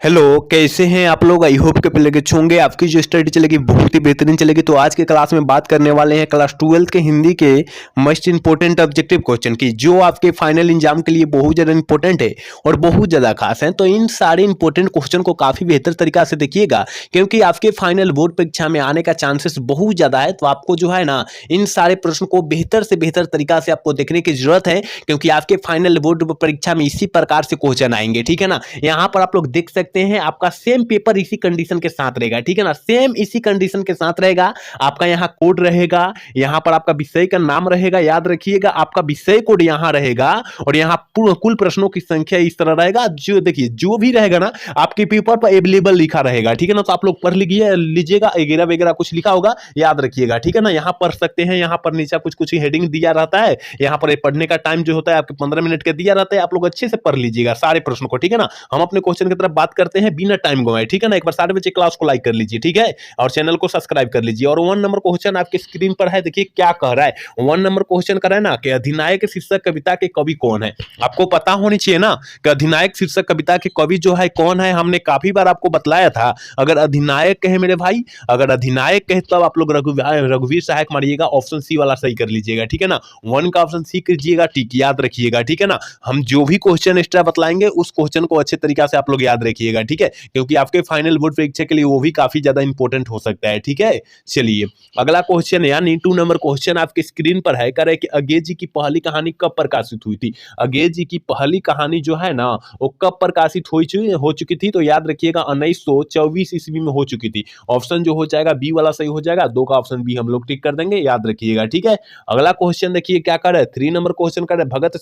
Hello, कैसे हैं आप लोग। आई होप के प्ले के होंगे। आपकी जो स्टडी चलेगी बहुत ही बेहतरीन चलेगी। तो आज के क्लास में बात करने वाले हैं क्लास 12 के हिंदी के मोस्ट इंपोर्टेंट ऑब्जेक्टिव क्वेश्चन की, जो आपके फाइनल एग्जाम के लिए बहुत ज़्यादा इंपॉर्टेंट है और बहुत ज़्यादा खास है। तो इन सारे इंपॉर्टेंट क्वेश्चन को काफ़ी बेहतर तरीका से देखिएगा, क्योंकि आपके फाइनल बोर्ड परीक्षा में आने का चांसेस बहुत ज़्यादा है। तो आपको जो है ना, इन सारे प्रश्न को बेहतर से बेहतर तरीका से आपको देखने की जरूरत है, क्योंकि आपके फाइनल बोर्ड परीक्षा में इसी प्रकार से क्वेश्चन आएंगे। ठीक है ना, यहाँ पर आप लोग देख सकते हैं आपका सेम पेपर इसी कंडीशन के साथ रहेगा। ठीक है ना, सेम इसी कंडीशन के साथ रहेगा। आपका यहाँ कोड रहेगा, यहाँ पर आपका विषय का नाम रहेगा, याद रखिएगा आपका विषय कोड यहाँ रहेगा, और यहाँ कुल प्रश्नों की संख्या इस तरह रहेगा। जो देखिए जो भी रहेगा ना, आपके पेपर पर अवेलेबल लिखा रहेगा। ठीक है ना, तो आप लोग पढ़ लीजिएगा, वगैरह वगैरह कुछ लिखा होगा, याद रखिएगा। ठीक है ना, यहाँ पढ़ सकते हैं, यहाँ पर नीचे कुछ कुछ हेडिंग दिया रहता है। यहाँ पर पढ़ने का टाइम जो होता है आपके 15 मिनट का दिया रहता है। आप लोग अच्छे से पढ़ लीजिएगा सारे प्रश्नों को। ठीक है ना, हम अपने क्वेश्चन की तरफ बात करते हैं बिना टाइम गवाए। ठीक है ना, एक बार सारे बच्चे क्लास को लाइक कर लीजिए, ठीक है, और चैनल को सब्सक्राइब कर लीजिए। और 1 नंबर क्वेश्चन आपके स्क्रीन पर है, देखिए क्या कह रहा है। 1 नंबर क्वेश्चन कर रहा है ना कि अधिनायक शीर्षक कविता के कवि कौन है। आपको पता होनी चाहिए ना कि अधिनायक शीर्षक कविता के कवि जो है कौन है। हमने काफी बार आपको बतलाया था। अगर अधिनायक कहे मेरे भाई, अगर अधिनायक कहे तो आप लोग रघुवीर सहायक मारिएगा, ऑप्शन सी वाला सही कर लीजिएगा। ठीक है ना, 1 का ऑप्शन सी कीजिएगा, टिक याद रखिएगा। ठीक है ना, हम जो भी क्वेश्चन एक्स्ट्रा बतलाएंगे उस क्वेश्चन को अच्छे तरीके से आप लोग याद रखिएगा। ठीक है, क्योंकि आपके फाइनल बोर्ड परीक्षा के लिए वो भी काफी ज्यादा इंपॉर्टेंट हो सकता है। ठीक है, चलिए अगला क्वेश्चन यानी 2 नंबर क्वेश्चन आपके स्क्रीन पर है। करे कि अंग्रेज जी की पहली कहानी कब प्रकाशित हुई थी। अंग्रेज जी की पहली कहानी जो है ना, वो कब प्रकाशित हो चुकी थी। तो याद रखिएगा 1924 ईस्वी में हो चुकी थी। ऑप्शन जो हो जाएगा बी वाला सही हो जाएगा। 2 का ऑप्शन बी हम लोग टिक कर देंगे, याद रखिएगा। ठीक है, अगला क्वेश्चन देखिए क्या करे। 3 नंबर क्वेश्चन करे भगत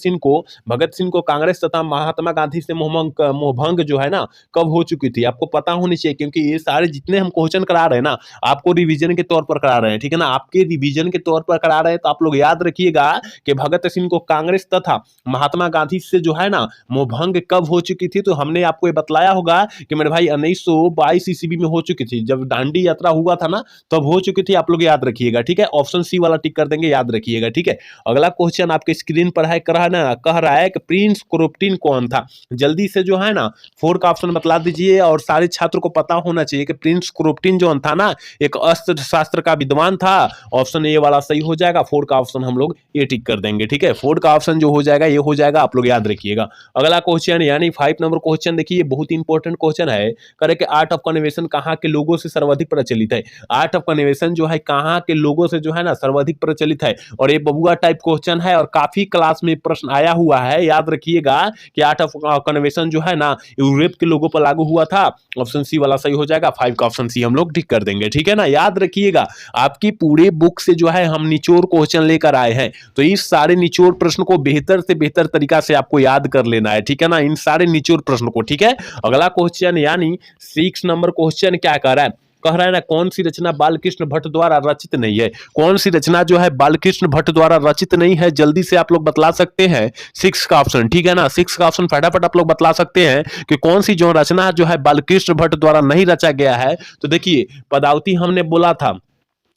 सिंह को कांग्रेस तथा महात्मा गांधी से मोहभंग जो है ना कब हो चुकी थी। आपको पता होनी चाहिए, क्योंकि ये सारे जितने हम क्वेश्चन करा रहे हैं ना, आपको रिवीजन के तौर पर करा रहे हैं। ठीक है ना, आपके रिवीजन के तौर पर करा रहे हैं। तो आप लोग याद रखिएगा कि भगत सिंह को कांग्रेस तथा महात्मा गांधी से जो है ना मोहभंग कब हो चुकी थी। तो हमने आपको ये बतलाया होगा कि मेरे भाई 1922 ईस्वी में हो चुकी थी, जब दांडी यात्रा हुआ था ना तब हो चुकी थी। आप लोग याद रखिएगा। ठीक है, ऑप्शन सी वाला टिक कर देंगे, याद रखिएगा। ठीक है, अगला क्वेश्चन आपके स्क्रीन पर है, कह रहा है कि प्रिंस क्रोप्टिन कौन था। जल्दी से जो है ना 4 का ऑप्शन बतला दीजिए, और सारे छात्र को पता होना चाहिए कि प्रिंस क्रोप्टिन जो था ना एक अस्त्र शास्त्र का विद्वान था। ऑप्शन ए वाला सही हो जाएगा। 4 का ऑप्शन हम लोग ए टिक कर देंगे। ठीक है, 4 का ऑप्शन जो हो जाएगा ये हो जाएगा, आप लोग याद रखिएगा। अगला क्वेश्चन यानी 5 नंबर क्वेश्चन देखिए, बहुत इंपॉर्टेंट क्वेश्चन है। करे कि आर्ट ऑफ कन्वेंशन कहाँ के लोगों से सर्वाधिक प्रचलित है। आर्ट ऑफ कन्वेंशन जो है कहाँ के लोगों से जो है ना सर्वाधिक प्रचलित है, और ये बबुआ टाइप क्वेश्चन है, और काफी क्लास में प्रश्न आया हुआ है। याद रखिएगा कि आर्ट ऑफ कन्वेंशन जो है ना यूरोप के लोगों पर लागू हुआ था। ऑप्शन सी वाला सही हो जाएगा। 5 का ऑप्शन सी हम लोग टिक कर देंगे। ठीक है ना, याद रखिएगा आपकी पूरे बुक से जो है हम निचोड़ क्वेश्चन लेकर आए हैं, तो इस सारे निचोड़ प्रश्न को बेहतर से बेहतर तरीका से आपको याद कर लेना है। ठीक है ना, इन सारे निचोड़ प्रश्न को। ठीक है, अगला क्वेश्चन यानी 6 नंबर क्वेश्चन क्या कह रहा है। कह रहा है ना कौन सी रचना बालकृष्ण भट्ट द्वारा रचित नहीं है। कौन सी रचना जो है बालकृष्ण भट्ट द्वारा रचित नहीं है, जल्दी से आप लोग बतला सकते हैं। 6 का ऑप्शन। ठीक है ना, 6 का ऑप्शन फटाफट आप लोग बतला सकते हैं कि कौन सी जो रचना जो है बालकृष्ण भट्ट द्वारा नहीं रचा गया है। तो देखिए पदावती हमने बोला था,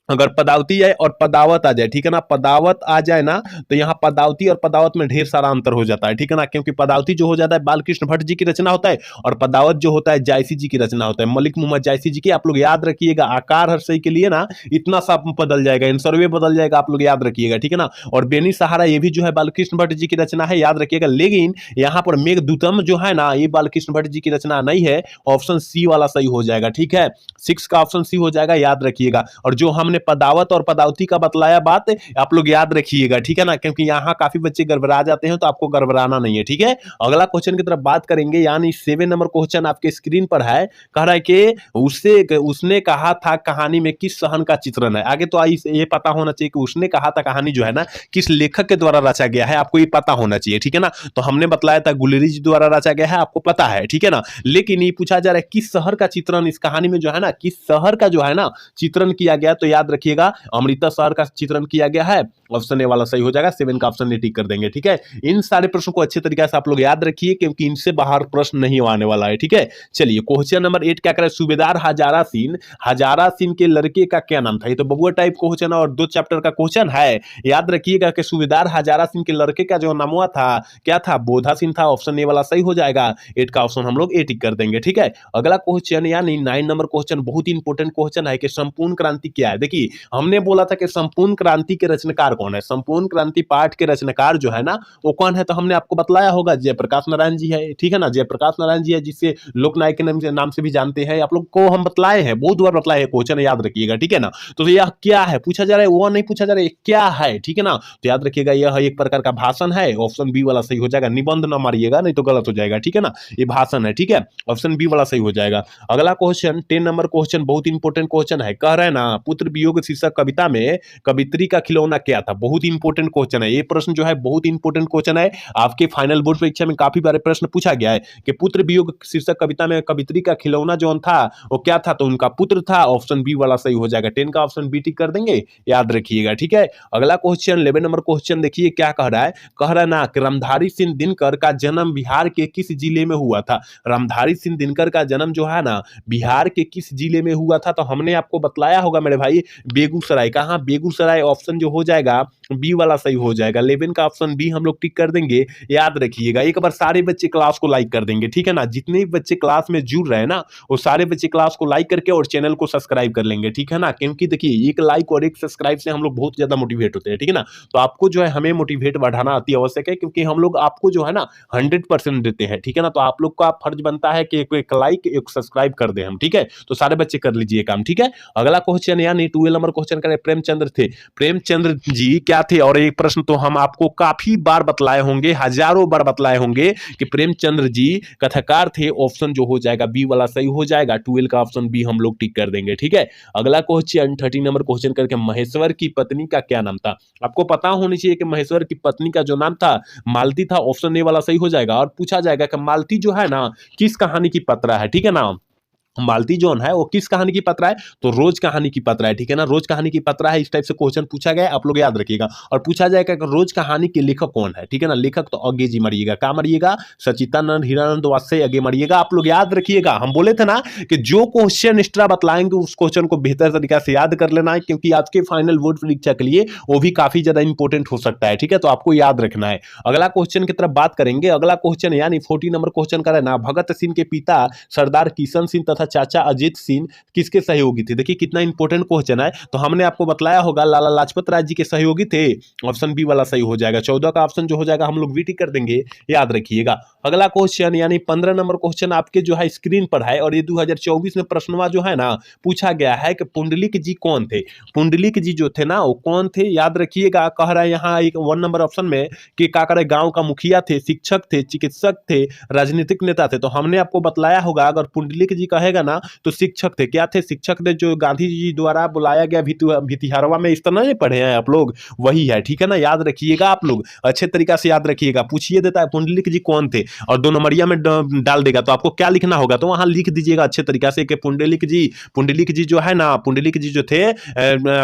अगर पदावती आए और पदावत आ जाए, ठीक है ना, पदावत आ जाए ना तो यहाँ पदावती और पदावत में ढेर सारा अंतर हो जाता है। ठीक है ना, क्योंकि पदावती जो हो जाता है बालकृष्ण भट्ट जी की रचना होता है, और पदावत जो होता है जायसी जी की रचना होता है, मलिक मोहम्मद जायसी जी की। आप लोग याद रखिएगा, आकार हर सही के लिए ना इतना सा बदल जाएगा, आंसर बदल जाएगा, आप लोग याद रखिएगा। ठीक है ना, और बेनी सहारा ये भी जो है बालकृष्ण भट्ट जी की रचना है, याद रखिएगा। लेकिन यहाँ पर मेघदूतम जो है ना ये बालकृष्ण भट्ट जी की रचना नहीं है। ऑप्शन सी वाला सही हो जाएगा। ठीक है, 6 का ऑप्शन सी हो जाएगा, याद रखिएगा। और जो हमने पदावत और पदावती का बतलाया बात आप लोग याद रखिएगा। ठीक है ना, क्योंकि यहाँ काफी बच्चे गड़बड़ा जाते हैं, तो आपको गड़बड़ाना नहीं है। ठीक है, अगला क्वेश्चन की तरफ बात करेंगे, यानी 7 नंबर क्वेश्चन आपके स्क्रीन पर है। कह रहा है कि उसने कहा था कहानी में किस शहर का चित्रण है। आगे तो ये पता होना चाहिए कि उसने कहा था कहानी जो है ना किस लेखक के द्वारा रचा गया है, आपको ये पता होना चाहिए। ठीक है ना, तो हमने बतलाया था गुलेरी जी द्वारा रचा गया है, आपको पता है। ठीक है ना, लेकिन ये पूछा जा रहा है किस शहर का चित्रण इस कहानी में जो है ना, किस शहर का जो है ना चित्रण किया गया। तो याद रखिएगा अमृता शहर का चित्रण किया गया है। ऑप्शन ए वाला सही हो जाएगा, 7 का ऑप्शन ए टिक कर देंगे। ठीक है, इन सारे प्रश्नों को अच्छे तरीके से आप लोग याद रखिए क्योंकि इनसे बाहर प्रश्न नहीं आने वाला है। ठीक है, चलिए क्वेश्चन नंबर 8 क्या करे, सूबेदार हजारा सिंह के लड़के का क्या नाम था। ये तो बबुआ टाइप क्वेश्चन और 2 चैप्टर का क्वेश्चन है। याद रखिएगा कि सूबेदार हजारा सिंह के लड़के का जो नाम हुआ था क्या था, बोधा सिंह था। ऑप्शन ए वाला सही हो जाएगा, 8 का ऑप्शन हम लोग ए टिक कर देंगे। ठीक है, अगला क्वेश्चन यानी 9 नंबर क्वेश्चन बहुत ही इंपॉर्टेंट क्वेश्चन है कि संपूर्ण क्रांति क्या है। देखिए हमने बोला था कि संपूर्ण क्रांति के रचनाकार कौन है, संपूर्ण क्रांति पाठ के रचनाकार जो है ना वो कौन है, तो हमने आपको बतलाया होगा जयप्रकाश नारायण जी है। ठीक है ना, जयप्रकाश नारायण जी है जिसे लोकनायक के नाम से भी जानते हैं। आप लोग को हम बतलाए हैं, बहुत बार बतलाए हैं, क्वेश्चन याद रखिएगा। ठीक है ना, तो यह क्या है पूछा जा रहा है, वो नहीं पूछा जा रहा है, क्या है। ठीक है ना, तो याद रखिएगा यह एक प्रकार का भाषण है। ऑप्शन बी वाला सही हो जाएगा, निबंध ना मारिएगा नहीं तो गलत हो जाएगा। ठीक है ना, ये भाषण है। ठीक है, ऑप्शन बी वाला सही हो जाएगा। अगला क्वेश्चन 10 नंबर क्वेश्चन बहुत इंपॉर्टेंट क्वेश्चन है। कह रहे हैं ना पुत्र वियोग शीर्षक कविता में कवित्री का खिलौना क्या था। बहुत इंपॉर्टेंट क्वेश्चन है ये प्रश्न जो है, बहुत इंपॉर्टेंट क्वेश्चन है। आपके फाइनल बोर्ड परीक्षा में काफी बार प्रश्न पूछा गया है कि पुत्र वियोग शीर्षक कविता में कवित्री का खिलौना जो था वो क्या था, तो उनका पुत्र था। ऑप्शन बी वाला सही हो जाएगा, 10 का ऑप्शन बी टिक कर देंगे, याद रखिएगा। ठीक है, अगला क्वेश्चन 11 नंबर क्वेश्चन देखिए क्या कह रहा है। कह रहा है ना कि रामधारी सिंह दिनकर का जन्म बिहार के किस जिले में हुआ था। रामधारी सिंह दिनकर का जन्म जो है ना बिहार के किस जिले में हुआ था, तो हमने आपको बतलाया होगा मेरे भाई, बेगूसराय। कहाँ, बेगूसराय। ऑप्शन जो हो जाएगा बी वाला सही हो जाएगा, 11 का ऑप्शन बी हम लोग टिक कर देंगे, याद रखिएगा। एक बार सारे बच्चे क्लास को लाइक कर देंगे। ठीक है ना, जितने भी बच्चे क्लास में जुड़ रहे हैं ना वो सारे बच्चे क्लास को लाइक करके और चैनल को सब्सक्राइब कर लेंगे। ठीक है ना, क्योंकि देखिए एक लाइक और एक सब्सक्राइब से हम लोग बहुत ज्यादा मोटिवेट होते हैं। ठीक है ना, तो आपको जो है हमें मोटिवेट बढ़ाना अति आवश्यक है क्योंकि हम लोग आपको जो है ना 100% देते हैं। ठीक है ना, तो आप लोग का फर्ज बनता है कि एक लाइक एक सब्सक्राइब कर दे हम। ठीक है, तो सारे बच्चे कर लीजिए काम। ठीक है, अगला क्वेश्चन यानी 12 नंबर क्वेश्चन करें, प्रेमचंद्र थे। प्रेमचंद्र जी क्या थे, और एक प्रश्न तो हम आपको काफी बार बतलाए होंगे, हजारों बार बतलाए होंगे कि प्रेमचंद्र जी कथाकार थे। ऑप्शन जो हो जाएगा बी वाला सही हो जाएगा, 12 का ऑप्शन बी हम लोग टिक कर देंगे। ठीक है, अगला क्वेश्चन 13 नंबर क्वेश्चन करके महेश्वर की पत्नी का क्या नाम था। आपको पता होनी चाहिए कि महेश्वर की पत्नी का जो नाम था मालती था। ऑप्शन ए वाला सही हो जाएगा, और पूछा जाएगा कि मालती जो है ना किस कहानी की पत्रा है। ठीक है ना, मालती जोन है वो किस कहानी की पत्रा है, तो रोज कहानी की पत्रा है। ठीक है ना, रोज कहानी की पत्रा है। इस टाइप से क्वेश्चन पूछा गया, आप लोग याद रखिएगा। और पूछा जाएगा कि रोज कहानी के लेखक कौन है। ठीक है ना, लेखक तो आगे जी मरिएगा, क्या मरिएगा, सचितानंद हीरानंद वात्सल्य आगे मरिएगा। आप लोग याद रखिएगा, हम बोले थे ना कि जो क्वेश्चन एक्स्ट्रा बतलाएंगे उस क्वेश्चन को बेहतर तरीके से याद कर लेना है क्योंकि आज के फाइनल बोर्ड परीक्षा के लिए वो भी काफी ज्यादा इंपॉर्टेंट हो सकता है। ठीक है, तो आपको याद रखना है। अगला क्वेश्चन की तरफ बात करेंगे। अगला क्वेश्चन यानी 14 नंबर क्वेश्चन का रहना, भगत सिंह के पिता सरदार किशन सिंह तथा चाचा अजीत सिंह किसके सहयोगी थे। देखिए कितना इंपॉर्टेंट क्वेश्चन है, तो हमने आपको बतलाया होगा लाला लाजपत राय जी के सहयोगी थे। ऑप्शन बी वाला सही हो जाएगा, 14 का ऑप्शन जो हो जाएगा हम लोग वीटी कर देंगे, याद रखिएगा। अगला क्वेश्चन यानी 15 नंबर क्वेश्चन आपके जो है स्क्रीन पर है, और ये 2024 में प्रश्नवा जो है ना पूछा गया है कि पुंडलिक जी कौन थे। पुंडलिक जी जो थे ना वो कौन थे, याद रखिएगा। कह रहा है यहाँ एक 1 नंबर ऑप्शन में कि क्या करे, गांव का मुखिया थे, शिक्षक थे, चिकित्सक थे, राजनीतिक नेता थे। तो हमने आपको बतलाया होगा अगर पुंडलिक जी कहेगा ना तो शिक्षक थे। क्या थे, शिक्षक थे, जो गांधी जी द्वारा बुलाया गया भितिहरवा में, इस तरह नहीं पढ़े हैं आप लोग, वही है। ठीक है ना, याद रखिएगा, आप लोग अच्छे तरीका से याद रखिएगा। पूछिए देता है पुंडलिक जी कौन थे और 2 नंबरिया में डाल देगा, तो आपको क्या लिखना होगा, तो वहां लिख दीजिएगा अच्छे तरीका से कि पुंडलिक जी जो है ना, पुंडलिक जी जो थे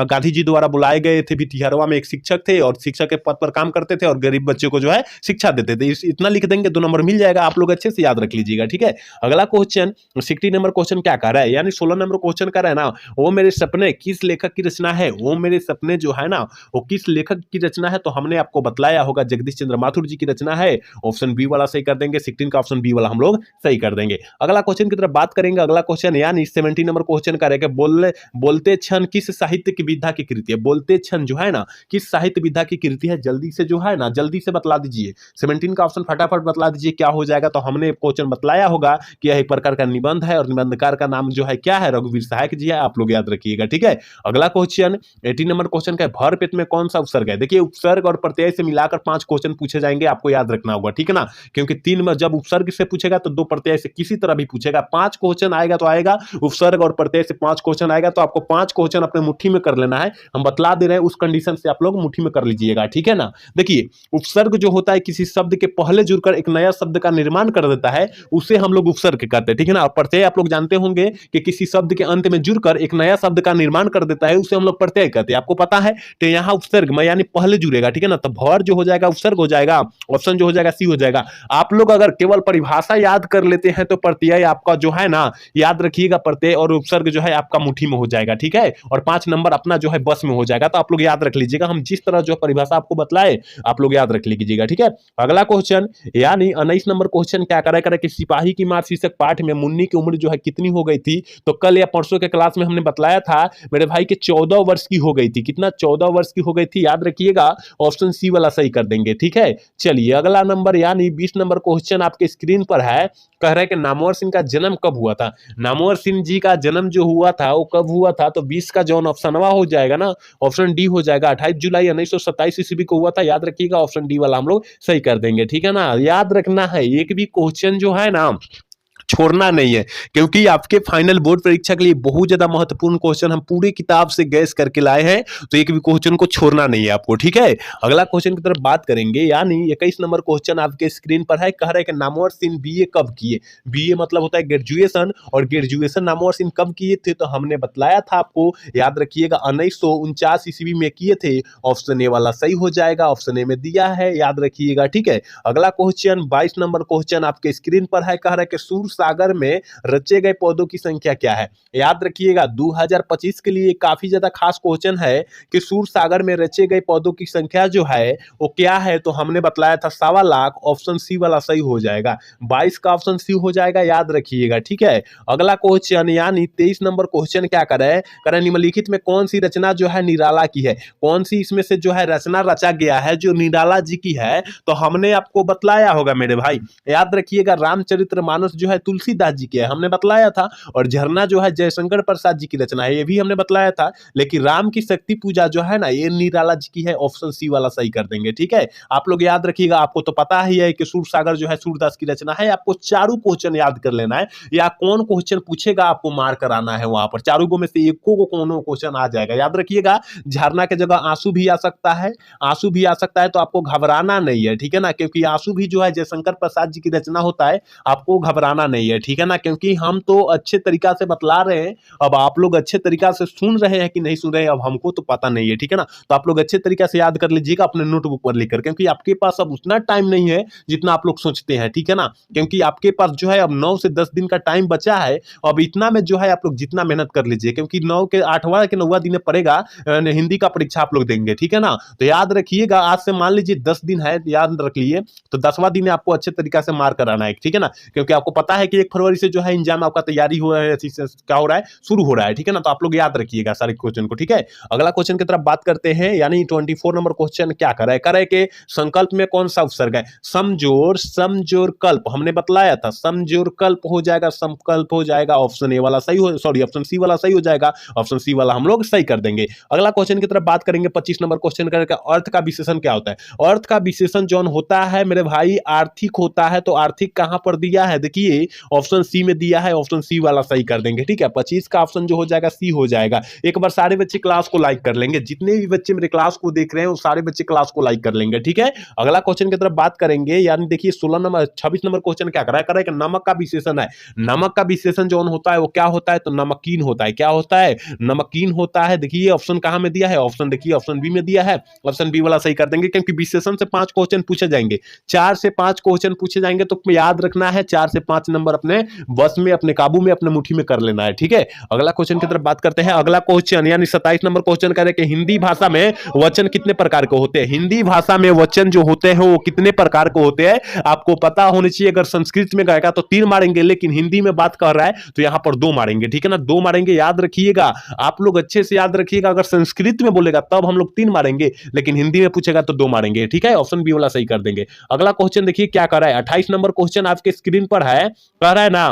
गांधी जी द्वारा बुलाए गए थे भितिहरवा में, एक शिक्षक थे और शिक्षक के पद पर काम करते थे और गरीब बच्चे को जो है शिक्षा देते थे। इतना लिख देंगे 2 नंबर मिल जाएगा, आप लोग अच्छे से याद रख लीजिएगा। ठीक है, अगला क्वेश्चन 16 नंबर क्वेश्चन क्या कर रहा है, यानी 16 नंबर क्वेश्चन कर रहा है ना, वो मेरे सपने किस लेखक की रचना है। वो मेरे सपने जो है ना वो किस लेखक की रचना है, तो हमने आपको बतलाया होगा जगदीश चंद्र माथुर जी की रचना है। ऑप्शन बी वाला सही कर देंगे, 16 का ऑप्शन बी वाला हम लोग सही कर देंगे। अगला क्वेश्चन की तरफ बात करेंगे। अगला क्वेश्चन यानी 17 नंबर क्वेश्चन का रहेगा, बोलते क्षण किस साहित्य की विधा की कृति है। बोलते क्षण जो है ना किस साहित्य विधा की कृति है, जल्दी से जो है ना जल्दी से बतला दीजिए। 17 का ऑप्शन फटाफट बतला दीजिए क्या हो जाएगा, तो हमने क्वेश्चन बतलाया होगा कि यह एक प्रकार का निबंध है और निबंधकार का नाम जो है क्या है, रघुवीर सहायक जी है, आप लोग याद रखिएगा। ठीक है, अगला क्वेश्चन 18 नंबर क्वेश्चन का भर पेट में कौन सा उपसर्ग है। देखिए उपसर्ग और प्रत्यय से मिलाकर 5 क्वेश्चन पूछे जाएंगे, आपको याद रखना होगा। ठीक है ना, क्योंकि 3 में जब उपसर्ग से पूछेगा तो 2 प्रत्यय से किसी तरह भी पूछेगा। 5 क्वेश्चन आएगा तो आएगा, उपसर्ग और प्रत्यय से 5 क्वेश्चन आएगा, तो आपको 5 क्वेश्चन अपने मुट्ठी में कर लेना है। हम बतला दे रहे हैं उस कंडीशन से आप लोग मुट्ठी में कर लीजिएगा। ठीक है ना, देखिए उपसर्ग जो होता है किसी शब्द के पहले जुड़कर एक नया शब्द का निर्माण कर देता है, उसे हम लोग उपसर्ग कहते हैं। ठीक है ना, प्रत्यय आप लोग जानते होंगे कि किसी शब्द के अंत में जुड़कर एक नया शब्द का निर्माण कर देता है, उसे हम लोग प्रत्यय कहते हैं। आपको पता है, तो यहाँ उपसर्ग में यानी पहले जुड़ेगा, ठीक है ना, तो भर जो हो जाएगा उपसर्ग हो जाएगा, ऑप्शन जो हो जाएगा सी हो जाएगा। आप लोग अगर केवल परिभाषा याद कर लेते हैं तो प्रत्यय आपका जो है ना, याद रखिएगा, प्रत्यय और उपसर्ग जो है आपका मुट्ठी में हो जाएगा, ठीक है, और 5 नंबर अपना जो है बस में हो जाएगा। तो आप लोग याद रख लीजिएगा, हम जिस तरह जो परिभाषा आपको बतलाए आप लोग याद रख लीजिएगा, ठीक है। अगला क्वेश्चन यानी 19 नंबर क्वेश्चन क्या करे कि सिपाही की मार शीर्षक पाठ में मुन्नी की उम्र जो है कितनी हो गई थी, तो कल या परसों के क्लास में हमने बतलाया था मेरे भाई के 14 वर्ष की हो गई थी। कितना? 14 वर्ष की हो गई थी, याद रखिएगा, ऑप्शन सी वाला सही कर देंगे, ठीक है। चलिए अगला नंबर यानी 20 नंबर क्वेश्चन आपके स्क्रीन पर है, कह रहा है कि नामवर सिंह का जन्म कब हुआ था। नामवर सिंह जी का जन्म जो हुआ था वो कब हुआ था, तो 20 का जौन ऑप्शन हो जाएगा ना, ऑप्शन डी हो जाएगा, 28 जुलाई 1927 ईस्वी को हुआ था, याद रखिएगा, ऑप्शन डी वाला हम लोग सही कर देंगे, ठीक है ना। याद रखना है, एक भी क्वेश्चन जो है ना छोड़ना नहीं है, क्योंकि आपके फाइनल बोर्ड परीक्षा के लिए बहुत ज्यादा महत्वपूर्ण क्वेश्चन हम पूरी किताब से गैस करके लाए हैं, तो एक भी क्वेश्चन को छोड़ना नहीं है आपको, ठीक है। अगला क्वेश्चन की तरफ बात करेंगे, यानी 21 नंबर क्वेश्चन आपके स्क्रीन पर है, कह रहे हैं कि नामवर सिंह बीए कब किए। बीए मतलब होता है ग्रेजुएशन, और ग्रेजुएशन नामवर सिंह कब किए थे, तो हमने बतलाया था आपको, याद रखिएगा, 1949 ईस्वी में किए थे। ऑप्शन ए वाला सही हो जाएगा, ऑप्शन ए में दिया है, याद रखिएगा, ठीक है। अगला क्वेश्चन 22 नंबर क्वेश्चन आपके स्क्रीन पर है, कह रहा है कि सूर सागर में रचे गए पौधों की संख्या क्या है। याद रखिएगा 2025 के लिए काफी ज्यादा खास क्वेश्चन है कि सूर सागर में रचे गए पौधों की संख्या जो है वो क्या है, तो हमने बतलाया था 1.25 लाख, ऑप्शन सी वाला सही हो जाएगा, 22 का ऑप्शन सी हो जाएगा, याद रखिएगा, ठीक है। अगला क्वेश्चन यानी 23 नंबर क्वेश्चन क्या करे निम्नलिखित में कौन सी रचना जो है निराला की है, कौन सी इसमें से जो है रचना रचा गया है जो निराला जी की है, तो हमने आपको बतलाया होगा मेरे भाई, याद रखिएगा, रामचरितमानस जो है तुलसीदास जी की है, हमने बतलाया था, और झरना जो है जयशंकर प्रसाद जी की रचना है, ये भी हमने बतलाया था, लेकिन राम की शक्ति पूजा जो है ना ये निराला जी की है, ऑप्शन सी वाला सही कर देंगे, ठीक है। आप लोग याद रखिएगा, आपको तो पता ही है कि सूरसागर जो है सूरदास की रचना है, आपको चारों क्वेश्चन याद कर लेना है, या कौन क्वेश्चन पूछेगा आपको मार कराना है वहां पर, चारों में से एक को कौन क्वेश्चन आ जाएगा, याद रखिएगा। झरना के जगह आंसू भी आ सकता है, आंसू भी आ सकता है, तो आपको घबराना नहीं है, ठीक है ना, क्योंकि आंसू भी जो है जयशंकर प्रसाद जी की रचना होता है, आपको घबराना नहीं है, ठीक है ना, क्योंकि हम तो अच्छे तरीका से बतला रहे हैं, अब आप लोग अच्छे तरीका से सुन रहे हैं कि नहीं सुन रहे हैं अब हमको तो पता नहीं है, ठीक है ना। तो आप लोग अच्छे तरीके से याद कर लीजिएगा अपने नोटबुक पर लिखकर, क्योंकि आपके पास अब उतना टाइम नहीं है जितना आप लोग सोचते हैं, ठीक है ना, क्योंकि आपके पास जो है अब 9 से 10 दिन का टाइम बचा है, अब इतना में जो है आप लोग जितना मेहनत कर लीजिए, क्योंकि 9 के 8वां के 9वां दिन पड़ेगा हिंदी का परीक्षा आप लोग देंगे, ठीक है ना। तो याद रखिएगा, आज से मान लीजिए 10 दिन है, याद रख लिए, तो 10वां दिन आपको अच्छे तरीके से मार कराना है, ठीक है ना, क्योंकि आपको पता है कि 1 फरवरी से जो है एग्जाम आपका तैयारी हो रहा है, क्या हो रहा है, शुरू हो रहा है, ठीक है ना। तो आप लोग याद रखिएगा सारे क्वेश्चन को, ठीक है। अगला क्वेश्चन की तरफ बात करते हैं, यानी 24 नंबर क्वेश्चन क्या कर रहा है कि संकल्प में कौन सा उपसर्ग है, समजोर, समजोर कल्प, हमने बतलाया था, समजोर कल्प हो जाएगा, संकल्प हो जाएगा, ऑप्शन ए वाला सही हो, सॉरी ऑप्शन सी वाला सही हो जाएगा, ऑप्शन सी वाला हम लोग सही कर देंगे। अगला क्वेश्चन की तरफ बात करेंगे, 25 नंबर क्वेश्चन करके अर्थ का विशेषण क्या होता है। अर्थ का विशेषण जौन होता है मेरे भाई आर्थिक होता है, तो आर्थिक कहां पर दिया है, देखिए ऑप्शन सी में दिया है, ऑप्शन सी वाला सही कर देंगे, ठीक है। 25 का ऑप्शन जो हो जाएगा सी हो जाएगा। एक बार सारे बच्चे क्लास को लाइक कर लेंगे, जितने भी बच्चे मेरे क्लास को देख रहे हैं वो सारे बच्चे क्लास को लाइक कर लेंगे, ठीक है। अगला क्वेश्चन की तरफ बात करेंगे, यानी देखिए 26 नंबर क्वेश्चन क्या कर रहा है कि नमक का विशेषण है। नमक का विशेषण जो होता है वो क्या होता है, तो नमकीन होता है, क्या होता है, नमकीन होता है। देखिए ऑप्शन कहां में दिया है, ऑप्शन देखिए ऑप्शन बी में दिया है, ऑप्शन बी वाला सही कर देंगे, क्योंकि विशेषण से 5 क्वेश्चन पूछे जाएंगे, 4 से 5 क्वेश्चन पूछे जाएंगे, तो याद रखना है 4 से 5 नंबर अपने बस में, अपने काबू में, अपने मुट्ठी में कर लेना है, ठीक है। अगला क्वेश्चन की तरफ बात करते हैं, अगला क्वेश्चन यानी 27 नंबर क्वेश्चन कह रहे हैं कि हिंदी भाषा में वचन कितने प्रकार के होते हैं। हिंदी भाषा में वचन जो होते हैं वो कितने प्रकार के होते हैं आपको पता होनी चाहिए। अगर संस्कृत में गएगा तो 3 मारेंगे, लेकिन हिंदी में बात कर रहा है तो यहां पर 2 मारेंगे, ठीक है ना, 2 मारेंगे, याद रखिएगा, आप लोग अच्छे से याद रखिएगा। अगर संस्कृत में बोलेगा तब हम लोग 3 मारेंगे, लेकिन हिंदी में पूछेगा तो 2 मारेंगे, ठीक है, ऑप्शन बी वाला सही कर देंगे। अगला क्वेश्चन देखिए क्या कर रहा है, 28 नंबर क्वेश्चन आपके स्क्रीन पर है, कह रहा है ना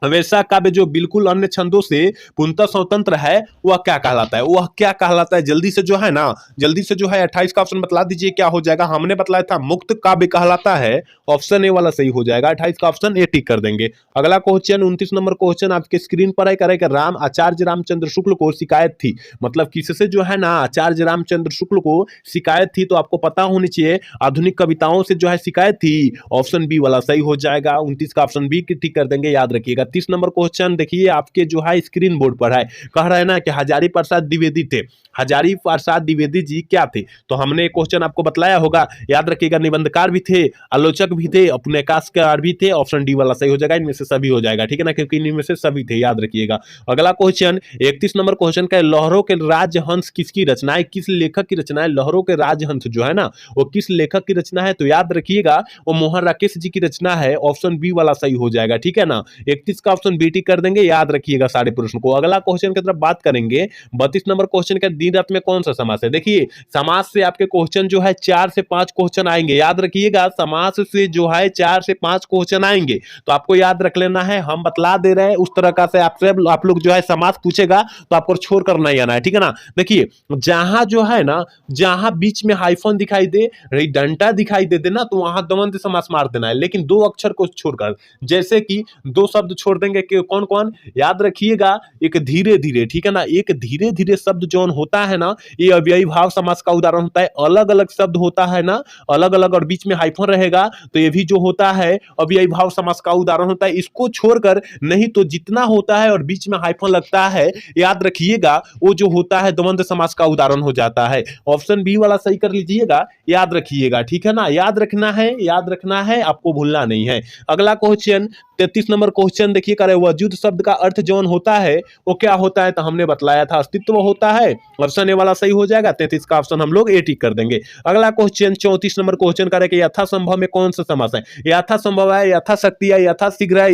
वैसा काव्य जो बिल्कुल अन्य छंदों से पूर्णतः स्वतंत्र है वह क्या कहलाता है, वह क्या कहलाता है, जल्दी से जो है ना, जल्दी से जो है 28 का ऑप्शन बतला दीजिए क्या हो जाएगा। हमने बतलाया था मुक्त काव्य कहलाता है, ऑप्शन ए वाला सही हो जाएगा, 28 का ऑप्शन ए टिक कर देंगे। अगला क्वेश्चन 29 नंबर क्वेश्चन आपके स्क्रीन पर है, करे कि राम आचार्य रामचंद्र शुक्ल को शिकायत थी, मतलब किससे जो है ना आचार्य रामचंद्र शुक्ल को शिकायत थी, तो आपको पता होनी चाहिए आधुनिक कविताओं से जो है शिकायत थी, ऑप्शन बी वाला सही हो जाएगा, 29 का ऑप्शन बी टिक कर देंगे, याद रखिएगा। 32 नंबर क्वेश्चन देखिए आपके जो है स्क्रीन बोर्ड पर है, कह रहे हैं ना कि हजारी प्रसाद द्विवेदी थे। हजारी प्रसाद द्विवेदी जी क्या थे? तो हमने क्वेश्चन आपको बतलाया होगा, याद रखिएगा। निबंधकार भी थे, आलोचक भी थे, उपन्यासकार भी थे। ऑप्शन डी वाला सही हो जाएगा, इनमें से सभी हो जाएगा, ठीक है ना, क्योंकि इनमें से सभी थे, याद रखिएगा। अगला क्वेश्चन 31 नंबर क्वेश्चन का, लहरों के राजहंस किसकी रचना है, किस लेखक की रचना है? लहरों के राजहंस जो है ना वो किस लेखक की रचना है? तो याद रखिएगा वो मोहन राकेश जी की रचना है। ऑप्शन बी वाला सही हो जाएगा, ठीक है ना। 31 का ऑप्शन बी टिक कर देंगे, याद रखिएगा सारे प्रश्न को। अगला क्वेश्चन की तरफ बात करेंगे। 32 नंबर क्वेश्चन का, दिन रात में कौन सा समास है? देखिए समास से आपके क्वेश्चन जो है 4 से 5 क्वेश्चन आएंगे, याद रखिएगा। समास से जो है 4 से 5 क्वेश्चन आएंगे, तो आपको याद रख लेना है। हम बतला दे रहे हैं उस तरह का से आपसे आप लोग जो है समास पूछेगा तो आपको छोड़ कर नहीं आना है, ठीक है ना। देखिए जहां जो है ना, जहां बीच में हाइफन दिखाई दे, डंटा दिखाई दे देना, तो वहां द्वंद्व समास मार देना है, लेकिन 2 अक्षर को छोड़कर। जैसे कि 2 शब्द छोड़ देंगे कि कौन कौन, याद रखिएगा। एक धीरे धीरे, ठीक है ना, एक धीरे धीरे शब्द जो होता है ना, ये अव्ययी भाव समास का उदाहरण होता है। अलग अलग शब्द होता है ना, अलग अलग, और बीच में हाइफन रहेगा, तो ये भी जो होता है अव्ययी भाव समास का उदाहरण होता है। इसको छोड़कर नहीं तो जितना होता है और बीच में हाइफन लगता है, याद रखिएगा, वो जो होता है द्वंद्व समास का उदाहरण हो जाता है। ऑप्शन बी वाला सही कर लीजिएगा, याद रखिएगा, ठीक है ना। याद रखना है, याद रखना है, आपको भूलना नहीं है। अगला क्वेश्चन 33 नंबर क्वेश्चन देखिए, करे वजूद शब्द का अर्थ जौन होता है वो क्या होता है? तो हमने बतलाया था अस्तित्व होता है। ऑप्शन ए वाला सही हो जाएगा, 33 का ऑप्शन हम लोग ए टिक कर देंगे। अगला क्वेश्चन 34 नंबर क्वेश्चन करे कि यथासंभव में कौन सा समास है? यथासंभव है, यथाशक्ति है, यथाशीघ्र है,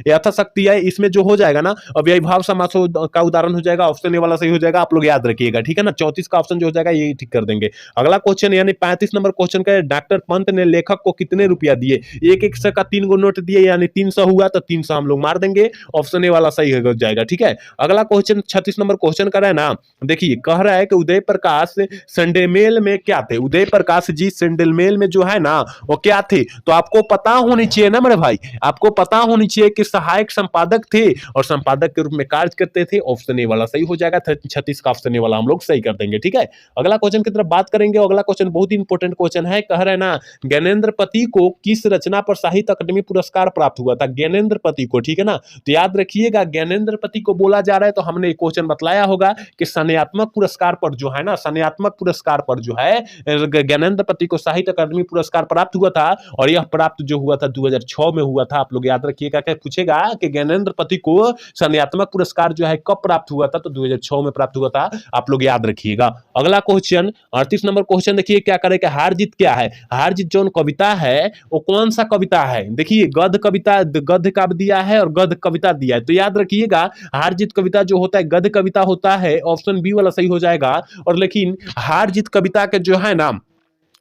यथाशक्ति है, इसमें जो हो जाएगा ना अव्ययी भाव समास का उदाहरण हो जाएगा। ऑप्शन ए वाला सही हो जाएगा, आप लोग याद रखिएगा, ठीक है ना। 34 का ऑप्शन जो हो जाएगा ये ठीक कर देंगे। अगला क्वेश्चन यानी 35 नंबर क्वेश्चन का, डॉक्टर पंत ने लेखक को कितने रुपया दिए? 1-1 का 3 गो नोट दिए, यानी 300 हुआ, तो 300 हम लोग मार देंगे। ऑप्शन ए वाला सही हो जाएगा, ठीक है। अगला क्वेश्चन 36 नंबर क्वेश्चन कर रहा है ना, देखिए कह रहा है कि उदय प्रकाश संडे मेल में क्या थे? उदय प्रकाश जी संडे मेल में जो है ना वो क्या थे? तो आपको पता होनी चाहिए ना मेरे भाई, आपको पता होनी चाहिए कि सहायक संपादक थे और संपादक के रूप में कार्य करते थे। ऑप्शन ए वाला सही हो जाएगा, 36 का ऑप्शन ए वाला हम लोग सही कर देंगे, ठीक है। अगला क्वेश्चन की तरफ बात करेंगे। अगला क्वेश्चन बहुत ही इंपॉर्टेंट क्वेश्चन है, कह रहे हैं ना, ज्ञानेंद्र पति को किस रचना पर साहित्य अकादमी पुरस्कार प्राप्त हुआ था? ज्ञानेंद्र पति को, ठीक है ना। तो याद रखिएगा ज्ञानेंद्र पति को बोला जा रहा है, तो हमने क्वेश्चन बतलाया होगा कि संज्ञात्मक पुरस्कार पर जो है ना, संज्ञात्मक पुरस्कार पर जो है ज्ञानेंद्र पति को साहित्य अकादमी पुरस्कार प्राप्त हुआ था, और यह प्राप्त जो हुआ था 2006 में हुआ था। आप लोग याद रखिएगा, क्या पूछेगा कि ज्ञानेंद्र पति को संज्ञात्मक पुरस्कार जो है कब प्राप्त हुआ था? तो 2006 में प्राप्त हुआ था, आप लोग याद रखिएगा। अगला क्वेश्चन 38 नंबर क्वेश्चन देखिए, क्या करे कि हार जीत क्या है? हार जीत जो कविता है वो कौन सा कविता है? देखिए गद्य कविता, गद्य काव्य दिया है और गद्य कविता दिया है, तो याद रखिएगा हार जीत कविता जो होता है गद्य कविता होता है। ऑप्शन बी वाला सही हो जाएगा। और लेकिन हार जीत कविता के जो है ना,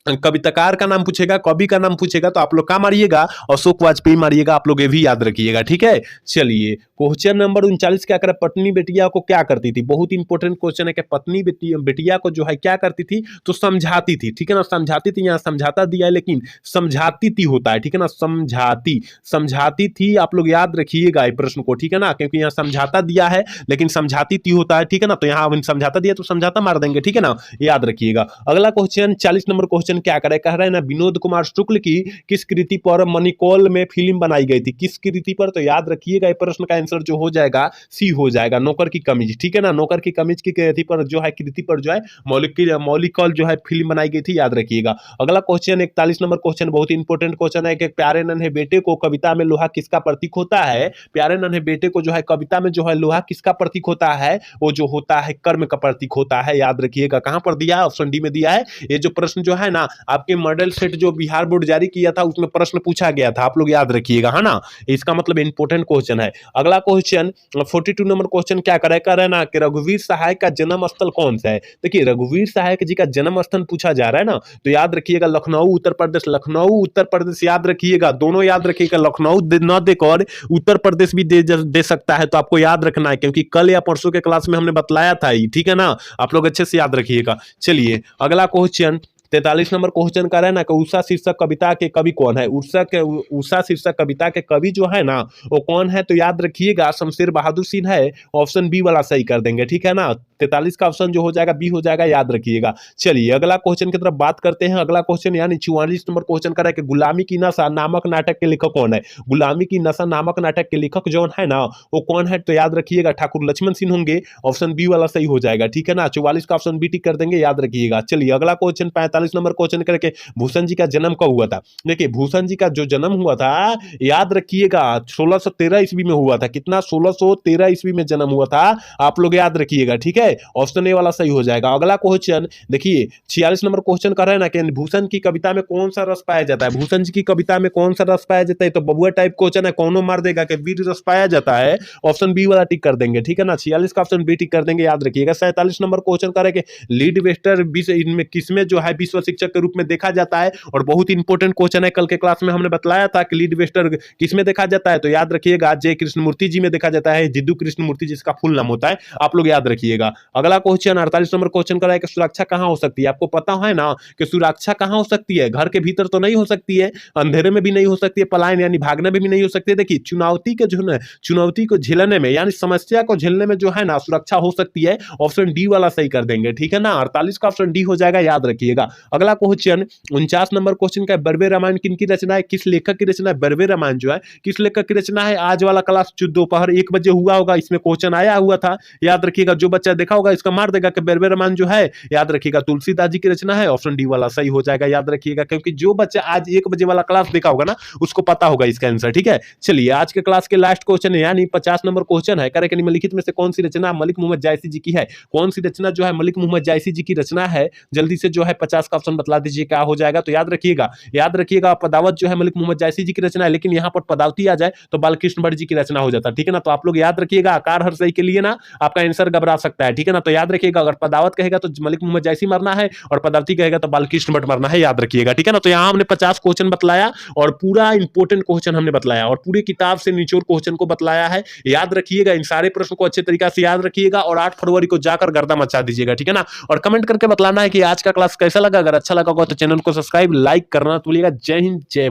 कविताकार का नाम पूछेगा, कवि का नाम पूछेगा, तो आप लोग क्या मारिएगा? अशोक वाजपेयी मारिएगा, आप लोग ये भी याद रखिएगा, ठीक है। चलिए क्वेश्चन नंबर 39 क्या करे, पत्नी बेटिया को क्या करती थी? बहुत इंपॉर्टेंट क्वेश्चन है कि पत्नी बेटिया को जो है क्या करती थी? तो समझाती थी, ठीक है ना, समझाती थी। यहाँ समझाता दिया है लेकिन समझाती थी होता है, ठीक है ना, समझाती थी, आप लोग याद रखिएगा इस प्रश्न को, ठीक है ना, क्योंकि यहाँ समझाता दिया है लेकिन समझाती थी होता है, ठीक है ना। तो यहाँ समझाता दिया तो समझाता मार देंगे, ठीक है ना, याद रखिएगा। अगला क्वेश्चन 40 नंबर क्वेश्चन क्या करे, कह रहे हैं ना, विनोद कुमार शुक्ल की किस कृति पर मणिकौल में फिल्म बनाई गई थी? किस कृति पर? तो याद रखिएगा प्रश्न का आंसर जो हो जाएगा सी हो जाएगा, नौकर की कमीज, ठीक है ना। नौकर की कमीज की कृति पर जो है, कृति पर जो है मौलिकौल जो है फिल्म बनाई गई थी, याद रखिएगा। अगला क्वेश्चन 41 नंबर क्वेश्चन बहुत इंपॉर्टेंट क्वेश्चन है कि प्यारे नन्हे बेटे को कविता में लोहा किसका प्रतीक होता है? प्यारे नन्हे बेटे को जो है कविता में जो है लोहा किसका प्रतीक होता है? वो जो होता है कर्म का प्रतीक होता है, याद रखिएगा। कहां पर दिया है? ऑप्शन डी में दिया है। ये जो प्रश्न जो है ना, आपके मॉडल सेट जो बिहार बोर्ड जारी किया था उसमें प्रश्न पूछा गया था, आप लोग याद रखिएगा, है ना। इसका मतलब इंपॉर्टेंट क्वेश्चन है। अगला क्वेश्चन 42 नंबर क्वेश्चन क्या करे ना, कि रघुवीर सहायक का जन्म स्थल कौन सा है? देखिए रघुवीर सहायक जी का जन्म स्थल पूछा जा रहा है ना, तो याद रखिएगा लखनऊ उत्तर प्रदेश, लखनऊ उत्तर प्रदेश याद रखिएगा, दोनों याद रखिएगा। लखनऊ न देकर उत्तर प्रदेश भी दे सकता है, तो आपको याद रखना है, क्योंकि कल या परसों के क्लास में हमने बतलाया था, ठीक है ना, आप लोग अच्छे से याद रखिएगा। चलिए अगला क्वेश्चन 43 नंबर क्वेश्चन का है ना, कि उषा शीर्षक कविता के कवि कौन है? उषा शीर्षक कविता के कवि जो है ना वो कौन है? तो याद रखिएगा शमशेर बहादुर सिंह है। ऑप्शन बी वाला सही कर देंगे, ठीक है ना। 43 का ऑप्शन जो हो जाएगा बी हो जाएगा, याद रखिएगा। चलिए अगला क्वेश्चन की तरफ बात करते हैं। अगला क्वेश्चन यानी 44 नंबर क्वेश्चन कर रहा है कि गुलामी की नशा नामक नाटक के लेखक कौन है। गुलामी की नशा नामक नाटक के लेखक जो है ना वो कौन है, तो याद रखिएगा ठाकुर लक्ष्मण सिंह होंगे। ऑप्शन बी वाला सही हो जाएगा, ठीक है ना। 44 का ऑप्शन बी टिक कर देंगे, याद रखिएगा। चलिए अगला क्वेश्चन 45 नंबर क्वेश्चन करके भूषण जी का जन्म कब हुआ था। देखिए भूषण जी का जो जन्म हुआ था याद रखिएगा 1613 ईस्वी में हुआ था। कितना, 1613 ईस्वी में जन्म हुआ था, आप लोग याद रखिएगा, ठीक है। ऑप्शन ए वाला सही हो जाएगा। अगला क्वेश्चन देखिए 46 नंबर क्वेश्चन कर रहे हैं ना कि भूषण की कविता में कौन सा रस पाया जाता है। भूषण जी की कविता में कौन सा रस पाया जाता है, तो बबुआ टाइप क्वेश्चन है, कौनो मार देगा कि वीर रस पाया जाता है। ऑप्शन बी वाला टिक कर देंगे, ठीक है ना। 46 का ऑप्शन बी टिक कर देंगे, याद रखिएगा। 47 नंबर क्वेश्चन करे कि लीड वेस्टर इनमें किसमें जो है विश्व शिक्षक के रूप में देखा जाता है, और बहुत इंपॉर्टेंट क्वेश्चन है। कल के क्लास में हमने बताया था कि लीड वेस्टर किसमें देखा जाता है, तो याद रखिएगा जय कृष्णमूर्ति जी में देखा जाता है, जिद्दू कृष्णमूर्ति जिसका फुल नाम होता है, आप लोग याद रखिएगा। अगला क्वेश्चन 48 नंबर क्वेश्चन करा है कि सुरक्षा कहां हो सकती है। आपको पता है ना कि सुरक्षा कहां हो सकती है, घर के भीतर तो नहीं हो सकती है, अंधेरे में भी नहीं हो सकती है, पलायन यानी भागने में भी नहीं हो सकती है। देखिए चुनौती के जो है चुनौती को झेलने में यानी समस्या को झेलने में जो है ना सुरक्षा हो सकती है। ऑप्शन डी वाला सही कर देंगे, ठीक है ना। 48 का ऑप्शन डी हो जाएगा, याद रखिएगा। अगला क्वेश्चन 49 नंबर क्वेश्चन का बर्वे रामायण किन की रचना है, किस लेखक की रचना है। बर्वे रामायण जो है किस लेखक की रचना है। आज वाला क्लास दोपहर 1 बजे हुआ होगा, इसमें क्वेश्चन आया हुआ था, याद रखिएगा। जो बच्चा देखा होगा इसका मार देगा कि बर्वे रामायण जो है याद रखिएगा तुलसीदास जी की रचना है। ऑप्शन डी वाला सही हो जाएगा, याद रखिएगा, क्योंकि जो बच्चा आज 1 बजे वाला क्लास देखा होगा ना उसको पता होगा इसका आंसर, ठीक है। चलिए आज के क्लास के लास्ट क्वेश्चन है यानी 50 नंबर क्वेश्चन है, करे कि निम्नलिखित में से कौन सी रचना मलिक मोहम्मद जायसी जी की है। कौन सी रचना जो है मलिक मोहम्मद जायसी जी की रचना है, जल्दी से जो है 50 का ऑप्शन बतला दीजिए क्या हो जाएगा। तो याद रखिएगा पदावत जो है मलिक मोहम्मद जायसी जी की रचना है, लेकिन यहाँ पर पदावती आ जाए तो बालकृष्ण भट्ट जी की रचना हो जाता है, ठीक है ना। तो आप लोग याद रखिएगा आकार हर सही के लिए ना आपका आंसर घबरा सकता है, ठीक है ना। तो याद रखिएगा अगर पदावत कहेगा तो मलिक मोहम्मद जायसी मरना है, और पदावती कहेगा तो बालकृष्ण भट्ट मरना है, याद रखिएगा, ठीक है ना। तो यहाँ हमने 50 क्वेश्चन बतलाया और पूरा इंपॉर्टेंट क्वेश्चन हमने बतलाया और पूरी किताब से निचोड़ क्वेश्चन को बतलाया है। याद रखिएगा इन सारे प्रश्न को अच्छे तरीके से याद रखिएगा और 8 फरवरी को जाकर गर्दा मचा दीजिएगा, ठीक है ना। और कमेंट करके बतलाना है कि आज का क्लास कैसा लगा। अगर अच्छा लगा होगा तो चैनल को सब्सक्राइब लाइक करना तो भूलिएगा। जय हिंद, जय